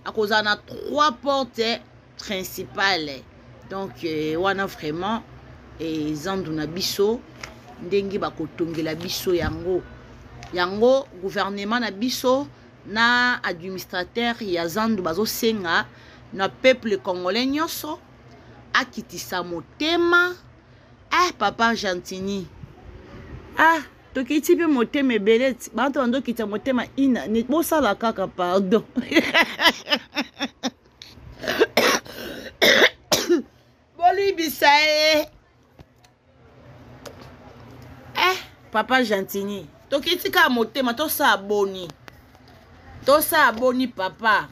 à cause on a 3 portes principales. Donc on a vraiment et zandu na biso ndengi bakotongela biso yango gouvernement na biso na administrateur ya zandu bazo senga na peuple congolais nyoso akitisa motema. Papa Gentini tokiti pe motema ebele bantu bando kita motema ina ni bosala kaka pardon. Bolibisa Papa Gentini tokiti ka motema tosa aboni papa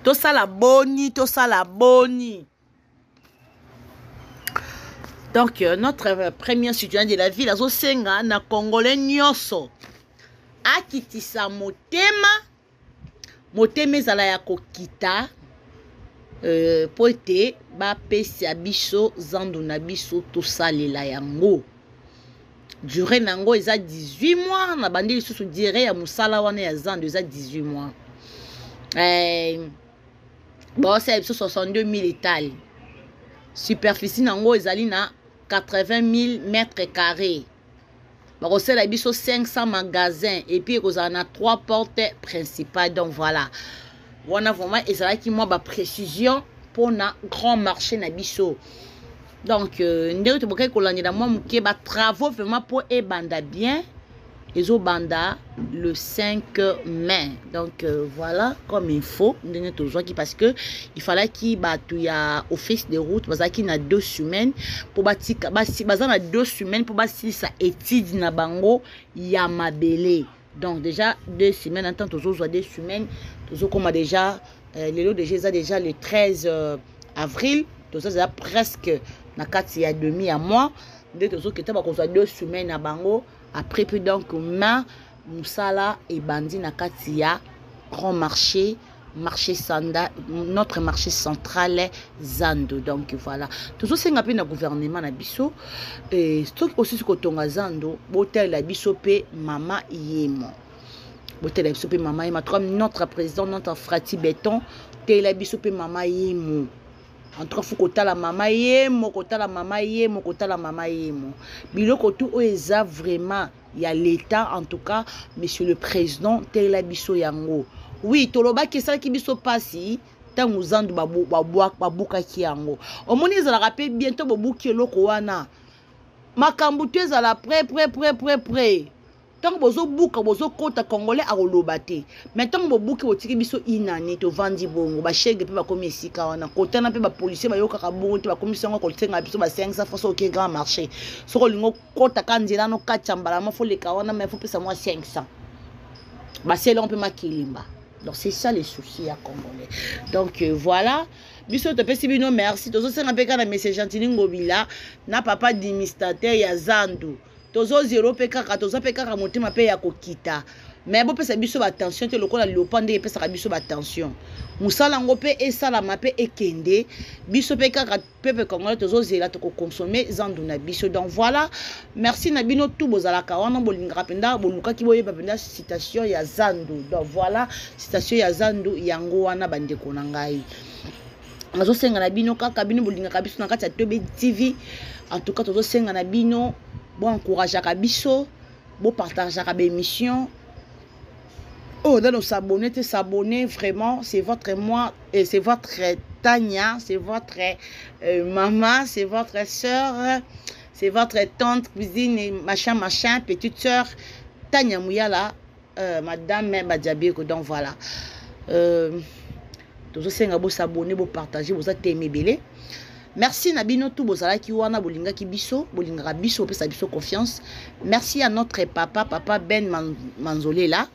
tosala boni. Donc notre premier citoyen de la ville azosenga na congolais nyoso akitisa motema ezala ya kokita po ete bapesa biso zandu na biso tosalela yango. Durée nango eza 18 mois na bandi lisusu dire ya musala wana ya zandu eza 18 mois. Bon c'est 62 000 étals. Superficie nango ezali na 80 000 mètres carrés. Bakosela biso 500 magasins et puis kozala na 3 portes principales. Donc voilà. On a vraiment ezalaki moi ba précision pour na grand marché na biso. Donc ndeko to bokai kolandela moi muke ba travaux vraiment pour ebanda bien. Ezo banda le 5 mai. Donc voilà comme info parce que il fallait qu'il y a office de route bazaki na 2 semaines pour batika bazana 2 semaines pour basi sa étude na bango ya mabele. Donc déjà 2 semaines en temps toujours 2 semaines toujours comme déjà le lot déjà le 13 avril tout ça déjà presque na kati ya demi à mois de toujours que ba ko 2 semaines na bango. Après, puis donc, Moussala et Bandi na Katia, grand marché Sanda, notre marché central Zando. Donc voilà. Tout ça, c'est un peu le gouvernement na biso. Et c'est aussi ce que tonga Zando, botel la bisopé Mama Yemo. Botel la bisopé Mama Yemo. Notre président, notre frati béton, tel la bisopé Mama Yemo. Entre fou kota la mama yemo, biloko tout oeza vraiment il y a l'état en tout cas monsieur le président tel la biso yango. Oui, toloba ke ça ki biso pasi tangu zandu babuka ki yango. Omoni za la rappel bientôt bobuki eloko wana. Makambu tu ezala prêt. Tant bozo buka bozo kota congolais a rolobate. Maintenant bobuki otiki biso inane to vandi bongo ba chèque pe ba komi esika wana kota na pe ba policier ba yoka ka bongo te ba komi sango ko tsenga biso ba 500 fois au grand marché. Soko lingo kota kanzela no kachambala ma fo le ka wana mais faut pesa moi 500. Ba c'est là on peut makilimba. Donc c'est ça les soucis à congolais. Donc voilà. Biso te pesi bino merci. Tozo senga pe kana message Gentini Ngobila na papa administrateur ya Zandu. Tozo 0 pekaka tozo pekaka motema pe ya kokita mais bo pesa biso ba attention te lokola lopande pesa ka biso ba attention musala ngo pe esala mape ekende biso pekaka pepe congolais tozo zela to consommer zandu na biso. Donc voilà merci na bino tout bozala ka wana bolinga penda boluka ki boyeba penda citation ya Zandu. Donc voilà citation ya Zandu yango wana bande ko na ngai nazo senga na bino kaka bino bolinga ka biso na kati ya Tobe TV. En tout cas tozo senga na bino bon encourage à biso, bon partage à l'émission. Oh, de nous s'abonner, vraiment, c'est votre moi, et c'est votre Tania, c'est votre maman, c'est votre soeur, c'est votre tante, cousine, machin, petite soeur, Tania Mouyala, madame Badiabeko. Donc voilà. Tous ceux qui s'abonner, vous partager, vous êtes aimé belé. Merci Nabino tout bozala ki wana bolinga ki biso bolinga biso pesa biso confiance. Merci à notre papa Ben Manzolela.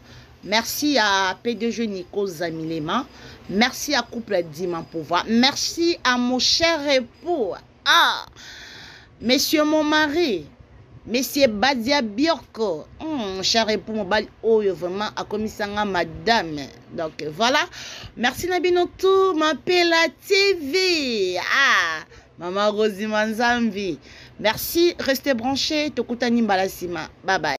Merci à P2G Nico Zamilema. Merci à couple Diman Pouvoir. Merci à mon cher époux. Monsieur mon mari. Monsieur Badia Biorko, cher époux, mon bal, oh, vraiment, à commissaire madame. Donc voilà. Merci Nabinotou, m'appelle la TV. Maman Rosie Manzambi. Merci, restez branchés. Tokutani Mbalasima. Bye bye.